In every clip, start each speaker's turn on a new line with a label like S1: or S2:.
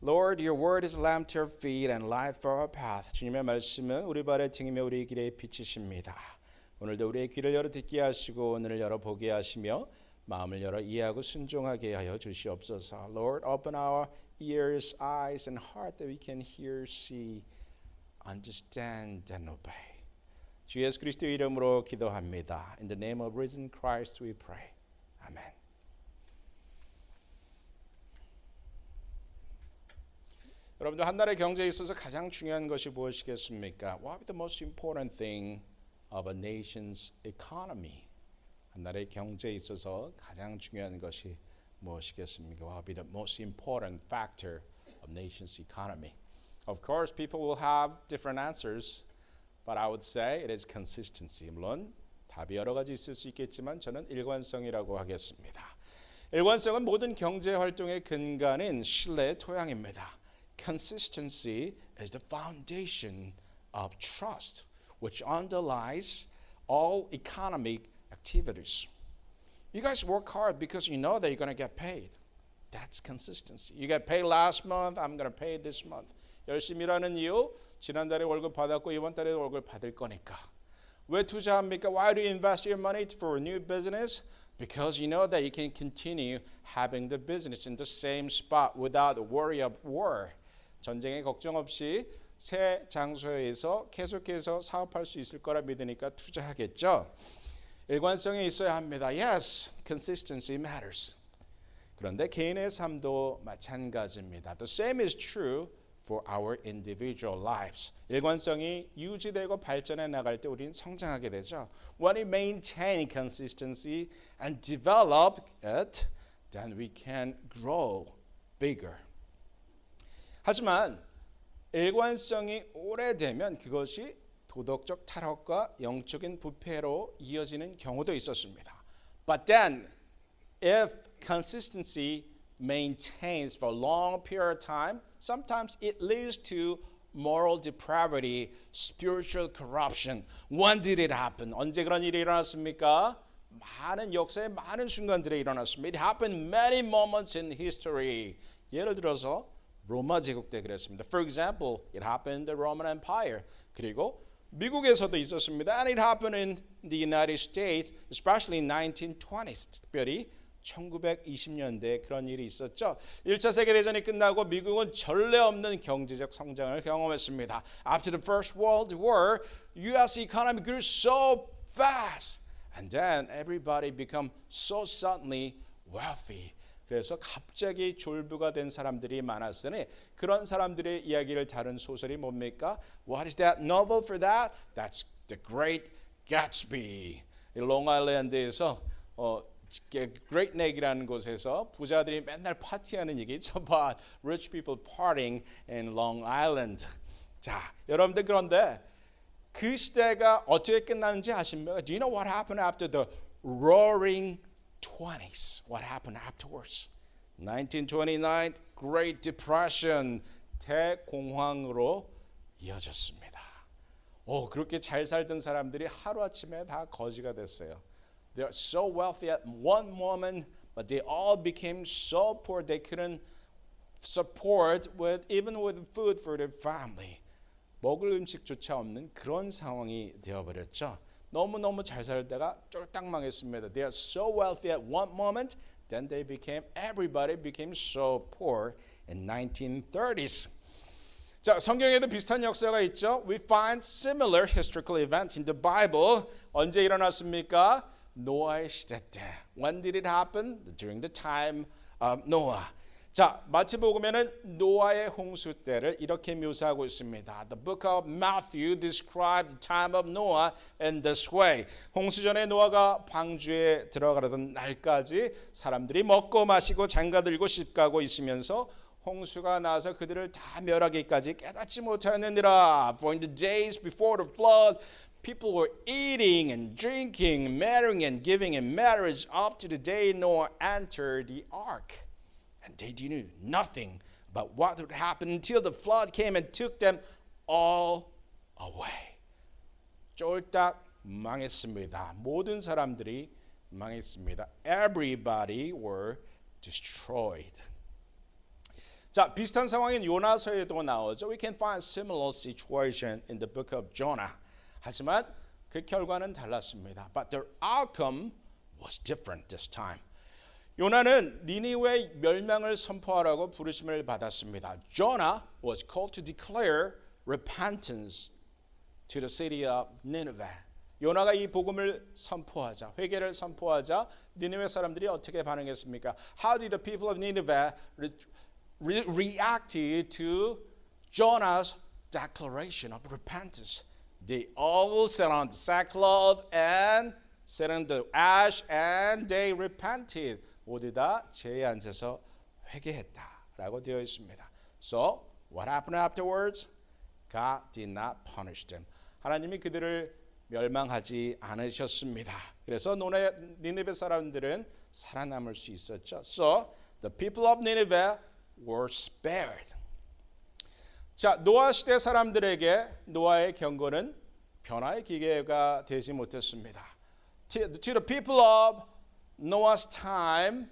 S1: Lord, your word is a lamp to our feet and light for our path. 주님의 말씀은 우리 발의 등이며 우리 길의 빛이십니다. 오늘도 우리의 귀를 열어 듣게 하시고 눈을 열어 보게 하시며 마음을 열어 이해하고 순종하게 하여 주시옵소서. Lord, open our ears, eyes, and heart that we can hear, see, understand, and obey. 주 예수 그리스도의 이름으로 기도합니다. In the name of risen Christ we pray. Amen. 여러분들 한 나라의 경제에 있어서 가장 중요한 것이 무엇이겠습니까? What is the most important thing of a nation's economy? 한 나라의 경제에 있어서 가장 중요한 것이 무엇이겠습니까? What is the most important factor of nation's economy? Of course, people will have different answers, but I would say it is consistency. 물론 답이 여러 가지 있을 수 있겠지만 저는 일관성이라고 하겠습니다. 일관성은 모든 경제 활동의 근간인 신뢰의 토양입니다. Consistency is the foundation of trust, which underlies all economic activities. You guys work hard because you know that you're going to get paid. That's consistency. You get paid last month, I'm going to pay this month. 열심히 일하는 이유, 지난달에 월급 받았고 이번 달에 월급 받을 거니까. 왜 투자합니까? Why do you invest your money for a new business? Because you know that you can continue having the business in the same spot without worry of war. 전쟁에 걱정 없이 새 장소에서 계속해서 사업할 수 있을 거라 믿으니까 투자하겠죠. 일관성이 있어야 합니다. Yes, consistency matters. 그런데 개인의 삶도 마찬가지입니다. The same is true for our individual lives. 일관성이 유지되고 발전해 나갈 때 우리는 성장하게 되죠. When we maintain consistency and develop it, then we can grow bigger. 하지만 일관성이 오래되면 그것이 도덕적 타락과 영적인 부패로 이어지는 경우도 있었습니다. But then, if consistency maintains for a long period of time, sometimes it leads to moral depravity, spiritual corruption. When did it happen? 언제 그런 일이 일어났습니까? 많은 역사의 많은 순간들에 일어났습니다. It happened many moments in history. 예를 들어서 로마 제국 때 그랬습니다. For example, it happened in the Roman Empire. 그리고 미국에서도 있었습니다. And it happened in the United States, especially in 1920s. 특별히 1920년대에 그런 일이 있었죠. 1차 세계대전이 끝나고 미국은 전례 없는 경제적 성장을 경험했습니다. After the First World War, U.S. economy grew so fast. And then everybody became so suddenly wealthy. 그래서 갑자기 졸부가 된 사람들이 많았으니 그런 사람들의 이야기를 다룬 소설이 뭡니까? What is that novel for that? That's The Great Gatsby. 롱아일랜드에서 Great Neck이라는 곳에서 부자들이 맨날 파티하는 얘기죠. About rich people partying in Long Island. 자, 여러분들 그런데 그 시대가 어떻게 끝나는지 아십니까? Do you know what happened after the Roaring 20s? What happened afterwards? 1929, Great Depression, 대공황으로 이어졌습니다. 그렇게 잘 살던 사람들이 하루아침에 다 거지가 됐어요. They are so wealthy at one moment, but they all became so poor they couldn't support even with food for their family. 먹을 음식조차 없는 그런 상황이 되어버렸죠. 너무너무 잘 살다가 쫄딱 망했습니다. They are so wealthy at one moment, then everybody became so poor in 1930s. 자, 성경에도 비슷한 역사가 있죠. We find similar historical events in the Bible. 언제 일어났습니까? 노아의 시대 때. When did it happen? During the time of Noah. 자, 마태복음에는 노아의 홍수 때를 이렇게 묘사하고 있습니다. The book of Matthew described the time of Noah in this way. 홍수 전에 노아가 방주에 들어가려던 날까지 사람들이 먹고 마시고 장가들고 시집가고 있으면서 홍수가 나서 그들을 다 멸하기까지 깨닫지 못하느니라. For in the days before the flood, people were eating and drinking, marrying and giving in marriage up to the day Noah entered the ark. And they knew nothing about what would happen until the flood came and took them all away. 쫄딱 망했습니다. 모든 사람들이 망했습니다. Everybody were destroyed. 자, 비슷한 상황인 요나서에도 나오죠. We can find similar situation in the book of Jonah. 하지만 그 결과는 달랐습니다. But the outcome was different this time. 요나는 니느웨 멸망을 선포하라고 부르심을 받았습니다. Jonah was called to declare repentance to the city of Nineveh. 요나가 이 복음을 선포하자, 회개를 선포하자 니느웨 사람들이 어떻게 반응했습니까? How did the people of Nineveh reacted to Jonah's declaration of repentance? They all sat on the sackcloth and sat on the ash and they repented. 모두 다 재에 앉아서 회개했다라고 되어 있습니다. So what happened afterwards? God did not punish them. 하나님이 그들을 멸망하지 않으셨습니다. 그래서 니느웨 사람들은 살아남을 수 있었죠. So the people of Nineveh were spared. 자, 노아 시대 사람들에게 노아의 경고는 변화의 기회가 되지 못했습니다. To the people of Noah's time,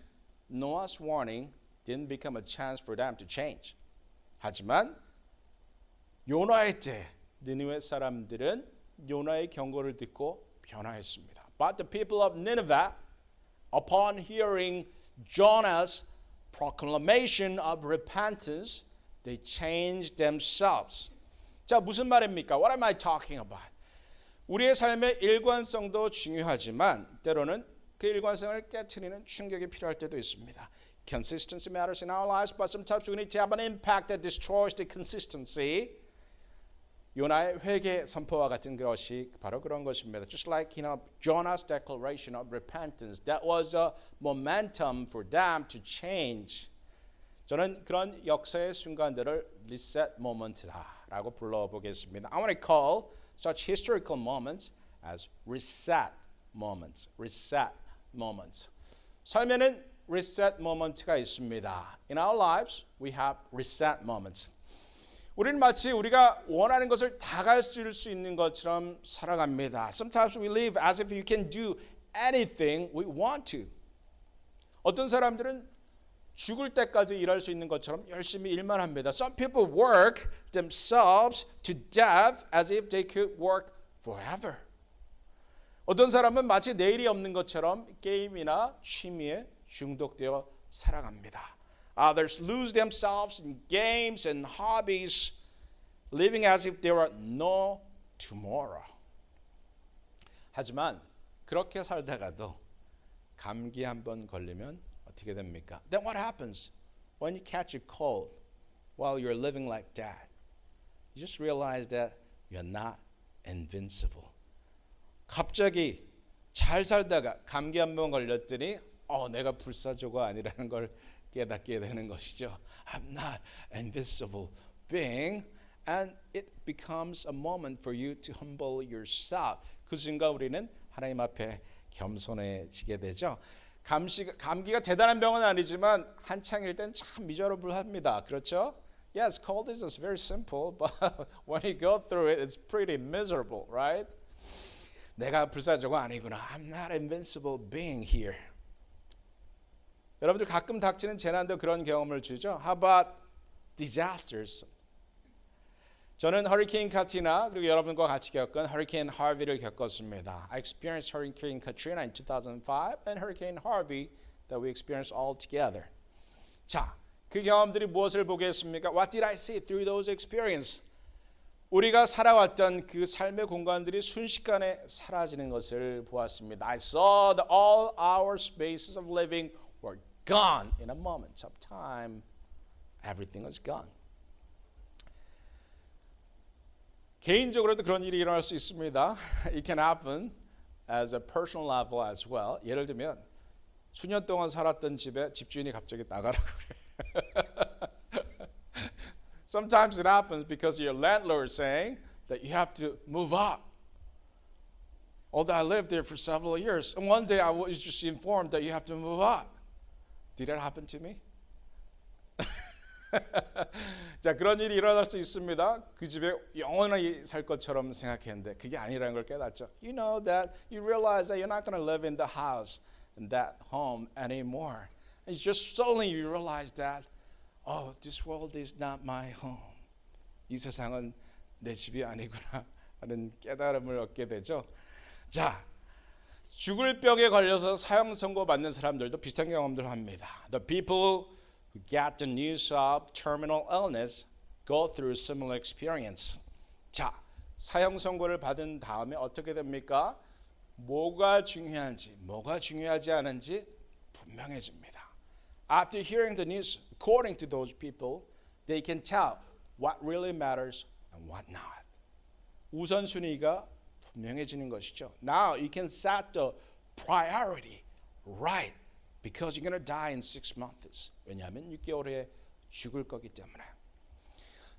S1: Noah's warning didn't become a chance for them to change. 하지만 요나의 때 니느웨 사람들은 요나의 경고를 듣고 변화했습니다. But the people of Nineveh, upon hearing Jonah's proclamation of repentance, they changed themselves. 자, 무슨 말입니까? What am I talking about? 우리의 삶의 일관성도 중요하지만 때로는 그 일관성을 깨트리는 충격이 필요할 때도 있습니다. Consistency matters in our lives, but sometimes we need to have an impact that destroys the consistency. 요나의 회개 선포와 같은 것이 바로 그런 것입니다. Just like Jonah's declaration of repentance, that was a momentum for them to change. 저는 그런 역사의 순간들을 reset moment라고 불러보겠습니다. I want to call such historical moments as reset moments. Reset moments. 삶에는 reset moment가 있습니다. In our lives, we have reset moments. 우리는 마치 우리가 원하는 것을 다 가질 수 있는 것처럼 살아갑니다. Sometimes we live as if you can do anything we want to. 어떤 사람들은 죽을 때까지 일할 수 있는 것처럼 열심히 일만 합니다. Some people work themselves to death as if they could work forever. 어떤 사람은 마치 내일이 없는 것처럼 게임이나 취미에 중독되어 살아갑니다. Others lose themselves in games and hobbies, living as if there were no tomorrow. 하지만 그렇게 살다가도 감기 한번 걸리면 어떻게 됩니까? Then what happens when you catch a cold while you're living like that? You just realize that you're not invincible. 갑자기 잘 살다가 감기 한번 걸렸더니 내가 불사조가 아니라는 걸 깨닫게 되는 것이죠. I'm not invincible being, and it becomes a moment for you to humble yourself. 그 순간 우리는 하나님 앞에 겸손해지게 되죠. 감기가 대단한 병은 아니지만 한창일 땐 참 미저러블합니다. 그렇죠? Yes, cold is just very simple, but when you go through it, it's pretty miserable, right? 내가 불사조가 아니구나. I'm not invincible being here. 여러분들 가끔 닥치는 재난도 그런 경험을 주죠. How about disasters? 저는 허리케인 카티나 그리고 여러분과 같이 겪은 허리케인 하비를 겪었습니다. I experienced Hurricane Katrina in 2005 and Hurricane Harvey that we experienced all together. 자, 그 경험들이 무엇을 보게 했습니까? What did I see through those experiences? 우리가 살아왔던 그 삶의 공간들이 순식간에 사라지는 것을 보았습니다. I saw that all our spaces of living were gone in a moment of time. Everything was gone. 개인적으로도 그런 일이 일어날 수 있습니다. It can happen as a personal level as well. 예를 들면 수년 동안 살았던 집에 집주인이 갑자기 나가라고 그래. Sometimes it happens because your landlord is saying that you have to move up. Although I lived there for several years, and one day I was just informed that you have to move up. Did that happen to me? 자, 그런 일이 일어날 수 있습니다. 그 집에 영원히 살 것처럼 생각했는데 그게 아니라는 걸 깨닫죠. You know that you realize that you're not going to live in the house in that home anymore. And it's just suddenly you realize that Oh, this world is not my home. 이 세상은 내 집이 아니구나 하는 깨달음을 얻게 되죠. 자, 죽을 병에 걸려서 사형 선고 받는 사람들도 비슷한 경험들을 합니다. The people who get the news of terminal illness go through similar experience. 자, 사형 선고를 받은 다음에 어떻게 됩니까? 뭐가 중요한지, 뭐가 중요하지 않은지 분명해집니다. After hearing the news, according to those people, they can tell what really matters and what not. 우선순위가 분명해지는 것이죠. Now you can set the priority right because you're going to die in 6 months. 왜냐하면 6개월 후에 죽을 거기 때문에.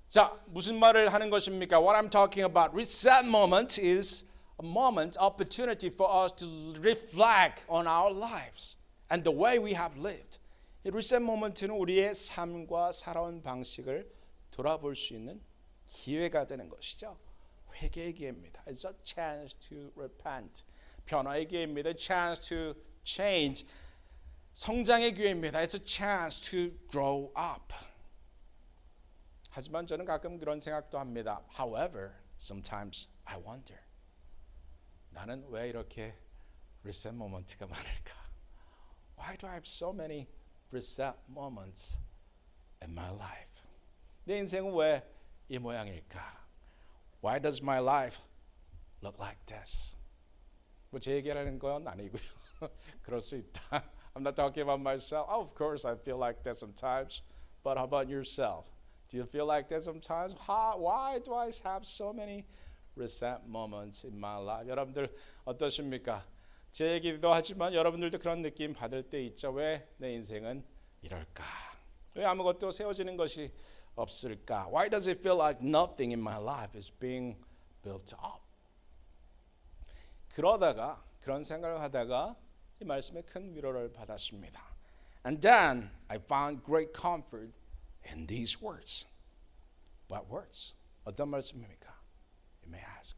S1: 자, 무슨 말을 하는 것입니까? What I'm talking about, reset moment is a moment, opportunity for us to reflect on our lives and the way we have lived. 이 reset moment는 우리의 삶과 살아온 방식을 돌아볼 수 있는 기회가 되는 것이죠. 회개의 기회입니다. It's a chance to repent. 변화의 기회입니다. Chance to change. 성장의 기회입니다. It's a chance to grow up. 하지만 저는 가끔 그런 생각도 합니다. However, sometimes I wonder. 나는 왜 이렇게 reset moment가 많을까? Why do I have so many reset moments in my life? 내 인생은 왜 이 모양일까? Why does my life look like this? 뭐 제 얘기하는 건 아니고요. 그럴 수 있다. I'm not talking about myself. Oh, of course, I feel like that sometimes. But how about yourself? Do you feel like that sometimes? Why do I have so many reset moments in my life? 여러분들 어떠십니까? 제 얘기도 하지만 여러분들도 그런 느낌 받을 때 있죠. 왜 내 인생은 이럴까? 왜 아무것도 세워지는 것이 없을까? Why does it feel like nothing in my life is being built up? 그러다가 그런 생각을 하다가 이 말씀에 큰 위로를 받았습니다. And then I found great comfort in these words. What words? 어떤 말씀입니까? You may ask.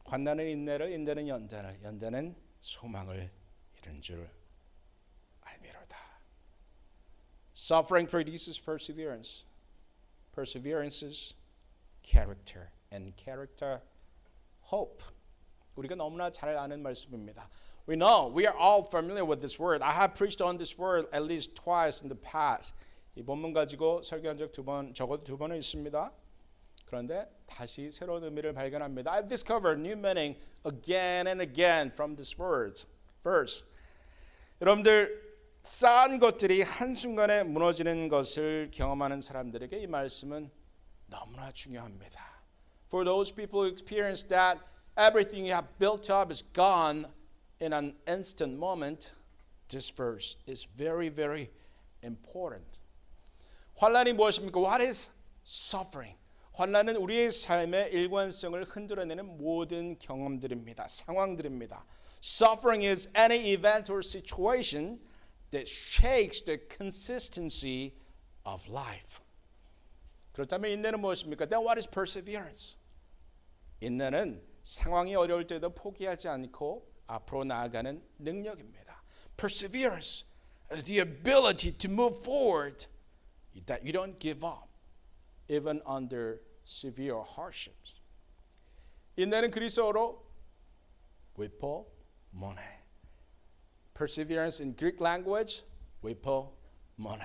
S1: 환난은 인내를, 인내는 연단을, 연단은 소망을 이룬 줄 알미로다. Suffering produces perseverance. Perseverance is character. And character, hope. 우리가 너무나 잘 아는 말씀입니다. We know, we are all familiar with this word. I have preached on this word at least twice in the past. 이 본문 가지고 설교한 적 적어도 2번은 있습니다. 그런데 다시 새로운 의미를 발견합니다. I've discovered new meaning again and again from this verse. 여러분들 쌓은 것들이 한순간에 무너지는 것을 경험하는 사람들에게 이 말씀은 너무나 중요합니다. For those people who experience that everything you have built up is gone in an instant moment, this verse is very, very important. 환난이 무엇입니까? What is suffering? 환난은 우리의 삶의 일관성을 흔들어내는 모든 경험들입니다. 상황들입니다. Suffering is any event or situation that shakes the consistency of life. 그렇다면 인내는 무엇입니까? Then what is perseverance? 인내는 상황이 어려울 때도 포기하지 않고 앞으로 나아가는 능력입니다. Perseverance is the ability to move forward, that you don't give up, even under severe hardships. 인내는 그리스어로 위포모네. Perseverance in Greek language, 위포모네.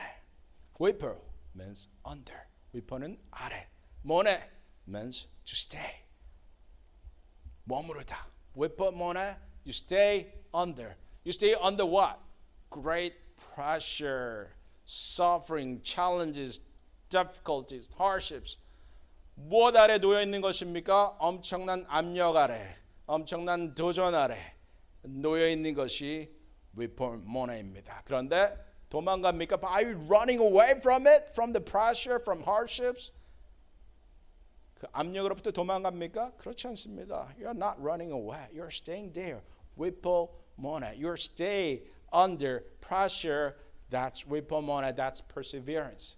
S1: 위포 means under. 위포는 아래. 모네 means to stay. 머무르다. 위포모네, you stay under. You stay under what? Great pressure, suffering, challenges, difficulties, hardships. 무엇 아래 놓여 있는 것입니까? 엄청난 압력 아래, 엄청난 도전 아래 놓여 있는 것이 위포모네입니다. 그런데 도망갑니까? Are you running away from it? From the pressure, from hardships? 그 압력으로부터 도망갑니까? 그렇지 않습니다. You're not running away. You're staying there. 위포모네. You're stay under pressure. That's 위포모네. That's perseverance.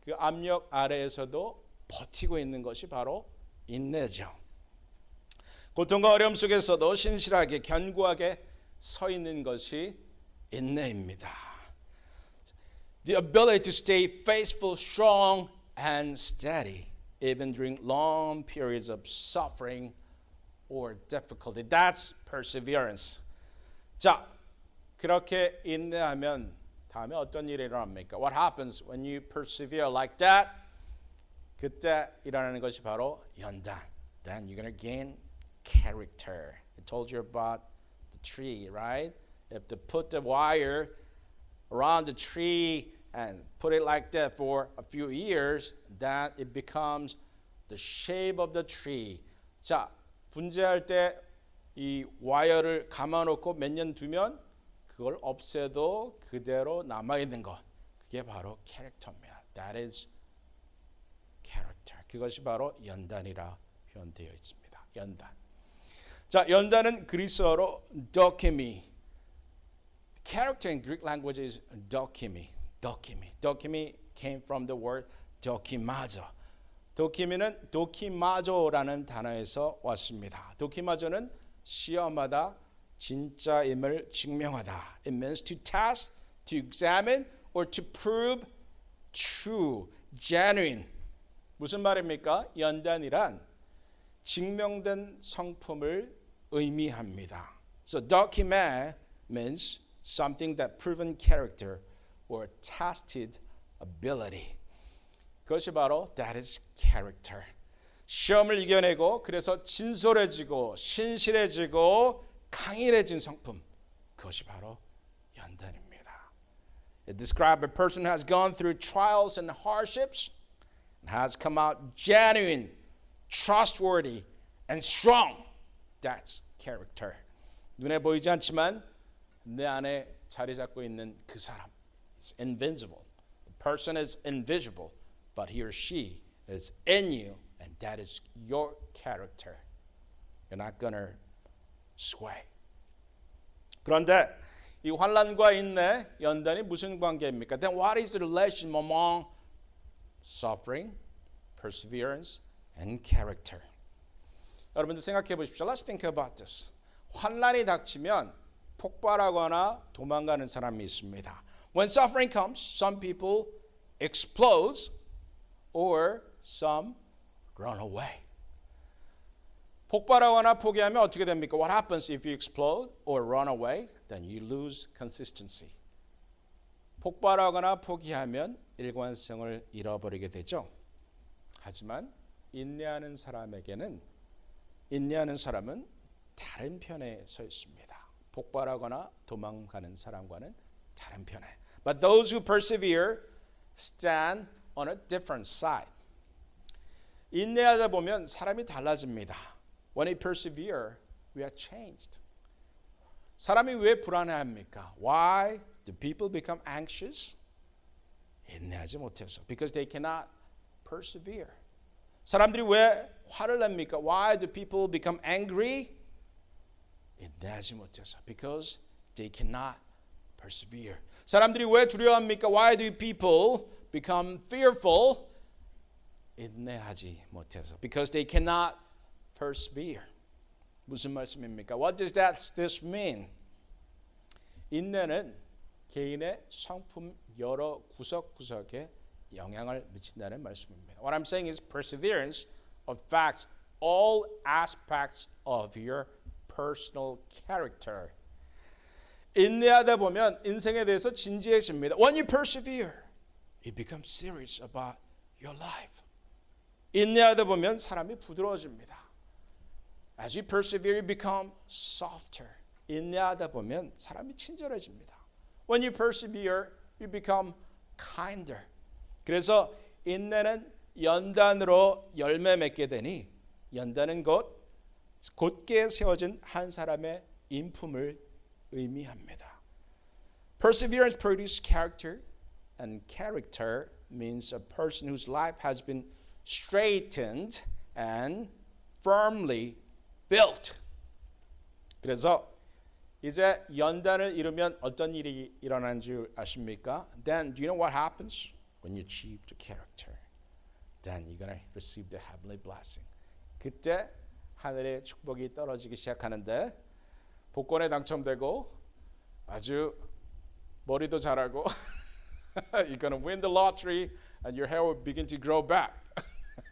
S1: 그 압력 아래에서도 버티고 있는 것이 바로 인내죠. 고통과 어려움 속에서도 신실하게 견고하게 서 있는 것이 인내입니다. The ability to stay faithful, strong, and steady, even during long periods of suffering or difficulty. That's perseverance. 자, 그렇게 인내하면 다음에 어떤 일이 일어납니까? What happens when you persevere like that? 그때 일어나는 것이 바로 연단. Then you're going to gain character. I told you about the tree, right? You have to put the wire around the tree and put it like that for a few years, then it becomes the shape of the tree. 자, 분재할 때 이 와이어를 감아놓고 몇 년 두면 그걸 없애도 그대로 남아있는 것. 그게 바로 캐릭터입니다. That is character. 그것이 바로 연단이라 표현되어 있습니다. 연단. 자, 연단은 그리스어로 dokimi. Character in Greek language is dokimi. dokimi. dokimi came from the word dokimazo. 도키미는 도키마조라는 단어에서 왔습니다. 도키마조는 시험하다, 진짜임을 증명하다. It means to test, to examine, or to prove true, genuine. 무슨 말입니까? 연단이란 증명된 성품을 의미합니다. So dokime means something that proven character or tested ability. 그것이 바로 that is character. 시험을 이겨내고 그래서 진솔해지고 신실해지고 강인해진 성품. 그것이 바로 연단입니다. It describes a person who has gone through trials and hardships and has come out genuine, trustworthy, and strong. That's character. 눈에 보이지 않지만 내 안에 자리 잡고 있는 그 사람. It's invisible. The person is invisible, but he or she is in you, and that is your character. You're not gonna sway. 그런데 이 환난과 인내, 연단이 무슨 관계입니까? Then what is the relation among suffering, perseverance, and character? 여러분들 생각해 보십시오. Let's think about this. 환난이 닥치면 폭발하거나 도망가는 사람이 있습니다. When suffering comes, some people explode or some run away. 폭발하거나 포기하면 어떻게 됩니까? What happens if you explode or run away? Then you lose consistency. 폭발하거나 포기하면 일관성을 잃어버리게 되죠. 하지만 인내하는 사람은 다른 편에 서 있습니다. 폭발하거나 도망가는 사람과는 다른 편에. But those who persevere stand on a different side. 인내하다 보면 사람이 달라집니다. When we persevere, we are changed. 사람이 왜 불안해합니까? Why do people become anxious? 인내하지 못해서. Because they cannot persevere. 사람들이 왜 화를 냅니까? Why do people become angry? 인내하지 못해서. Because they cannot persevere. 사람들이 왜 두려워합니까? Why do people become fearful? 인내하지 못해서. Because they cannot persevere. 무슨 말씀입니까? What does this mean? 인내는 개인의 성품 여러 구석구석에 영향을 미친다는 말씀입니다. What I'm saying is perseverance affects all aspects of your personal character. 인내하다 보면 인생에 대해서 진지해집니다. When you persevere, you become serious about your life. 인내하다 보면 사람이 부드러워집니다. As you persevere, you become softer. 인내하다 보면 사람이 친절해집니다. When you persevere, you become kinder. 그래서 인내는 연단으로 열매 맺게 되니 연단은 곧게 세워진 한 사람의 인품을 의미합니다. Perseverance produces character, and character means a person whose life has been straightened and firmly built. 그래서 이제 연단을 이루면 어떤 일이 일어나는 줄 아십니까? Then do you know what happens when you achieve the character? Then you're gonna receive the heavenly blessing. 그때 하늘의 축복이 떨어지기 시작하는데 복권에 당첨되고 아주 머리도 잘하고 You're going to win the lottery and your hair will begin to grow back.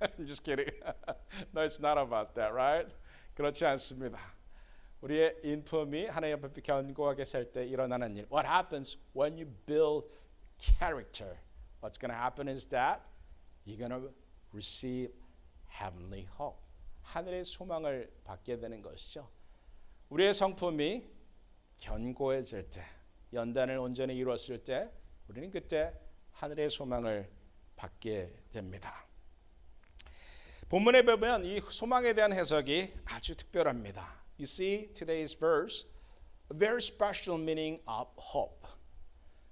S1: I'm just kidding. No, it's not about that, right? 그렇지 않습니다. 우리의 인품이 하나님 앞에 견고하게 설 때 일어나는 일. What happens when you build character? What's going to happen is that you're going to receive heavenly hope. 하늘의 소망을 받게 되는 것이죠. 우리의 성품이 견고해질 때, 연단을 온전히 이루었을 때 우리는 그때 하늘의 소망을 받게 됩니다. 본문에 보면 이 소망에 대한 해석이 아주 특별합니다. You see today's verse, a very special meaning of hope.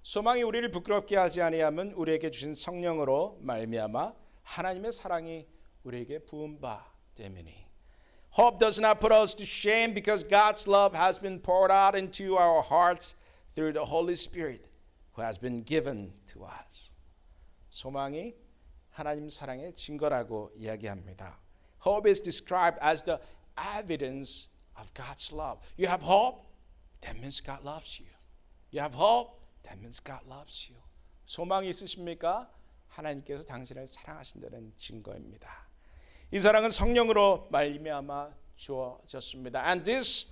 S1: 소망이 우리를 부끄럽게 하지 아니함은 우리에게 주신 성령으로 말미암아 하나님의 사랑이 우리에게 부은 바 때문이니. Hope does not put us to shame because God's love has been poured out into our hearts through the Holy Spirit who has been given to us. 소망이 하나님 사랑의 증거라고 이야기합니다. Hope is described as the evidence of God's love. You have hope, that means God loves you. You have hope, that means God loves you. 소망이 있으십니까? 하나님께서 당신을 사랑하신다는 증거입니다. 이 사랑은 성령으로 말미암아 주어졌습니다. And this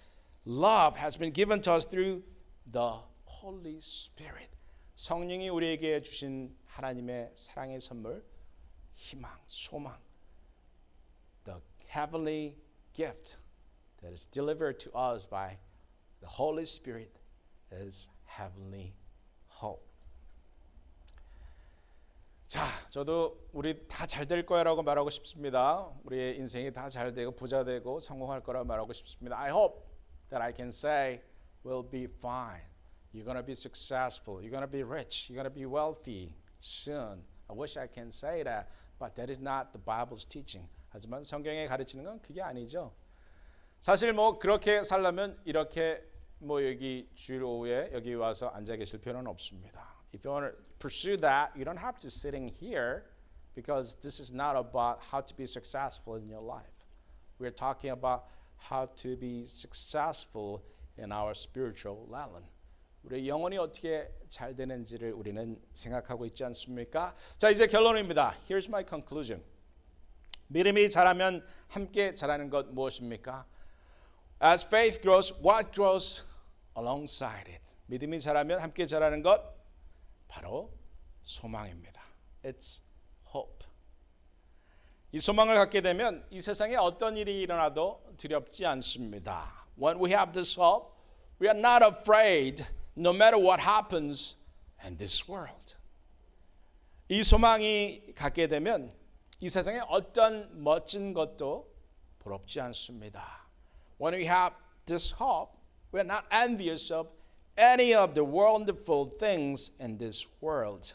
S1: love has been given to us through the Holy Spirit. 성령이 우리에게 주신 하나님의 사랑의 선물, 희망, 소망. The heavenly gift that is delivered to us by the Holy Spirit is heavenly hope. 자, 저도 우리 다 잘 될 거야라고 말하고 싶습니다. 우리의 인생이 다 잘 되고 부자 되고 성공할 거라 말하고 싶습니다. I hope that I can say we'll be fine. You're going to be successful. You're going to be rich. You're going to be wealthy soon. I wish I can say that, but that is not the Bible's teaching. 하지만 성경에 가르치는 건 그게 아니죠. 사실 뭐 그렇게 살려면 이렇게 뭐 여기 주일 오후에 여기 와서 앉아 계실 필요는 없습니다. If you want to pursue that, you don't have to sitting here because this is not about how to be successful in your life. We're talking about how to be successful in our spiritual realm. 우리의 영혼이 어떻게 잘 되는지를 우리는 생각하고 있지 않습니까? 자, 이제 결론입니다. Here's my conclusion. 믿음이 자라면 함께 자라는 것 무엇입니까? As faith grows, what grows alongside it? 믿음이 자라면 함께 자라는 것 바로 소망입니다. It's hope. 이 소망을 갖게 되면 이 세상에 어떤 일이 일어나도 두렵지 않습니다. When we have this hope, we are not afraid no matter what happens in this world. 이 소망이 갖게 되면 이 세상에 어떤 멋진 것도 부럽지 않습니다. When we have this hope, we are not envious of any of the wonderful things in this world.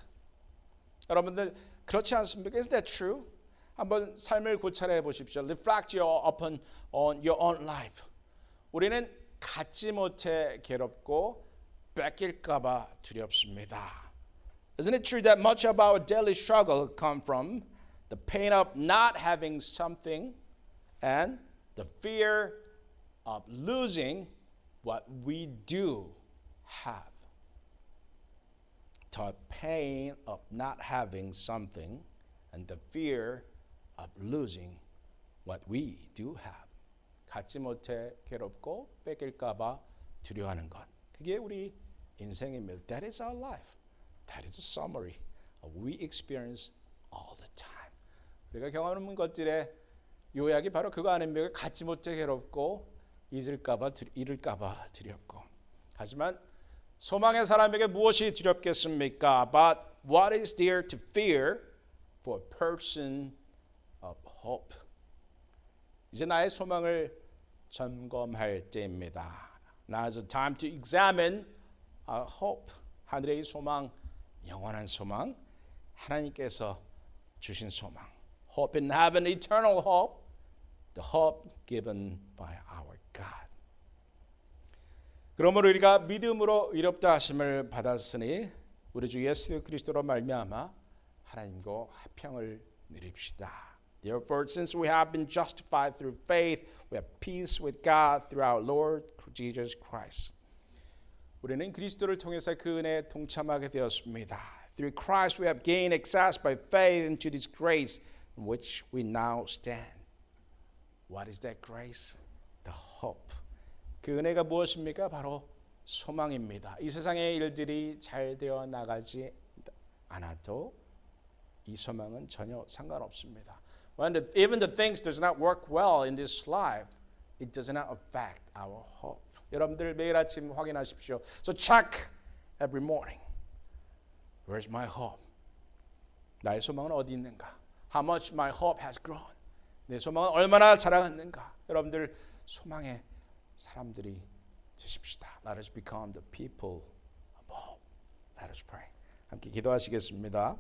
S1: 여러분들 그렇지 않습니까? Is that true? 한번 삶을 고찰해 보십시오. Reflect upon your own life. 우리는 갖지 못해 괴롭고 뺏길까 봐 두렵습니다. Isn't it true that much of our daily struggle come from the pain of not having something and the fear of losing what we do have? The pain of not having something and the fear of losing what we do have. 갖지 못해 괴롭고 뺏길까 봐 두려워하는 것. 그게 우리 인생입니다. That is our life. That is a summary of what we experience all the time. 우리가 경험하는 것들의 요약이 바로 그거 아닙니까? 갖지 못해 괴롭고 잃을까 봐 두렵고. 하지만 소망의 사람에게 무엇이 두렵겠습니까? But what is there to fear for a person of hope? 이제 나의 소망을 점검할 때입니다. Now is the time to examine our hope. 하늘의 소망, 영원한 소망, 하나님께서 주신 소망. Hope in heaven, eternal hope, the hope given by our God. 그러므로 우리가 믿음으로 의롭다 하심을 받았으니 우리 주 예수 그리스도로 말미암아 하나님과 화평을 누립시다. Therefore, since we have been justified through faith, we have peace with God through our Lord Jesus Christ. 우리는 그리스도를 통해서 그 은혜에 동참하게 되었습니다. Through Christ we have gained access by faith into this grace in which we now stand. What is that grace? The hope. 그 은혜가 무엇입니까? 바로 소망입니다. 이 세상의 일들이 잘 되어 나가지 않아도 이 소망은 전혀 상관없습니다. Even the things does not work well in this life, it does not affect our hope. 여러분들 매일 아침 확인하십시오. So check every morning. Where's my hope? 나의 소망은 어디 있는가? How much my hope has grown. 내 소망은 얼마나 자라갔는가? 여러분들 소망의 사람들이 되십시다. Let us become the people of hope. Let us pray. 함께 기도하시겠습니다.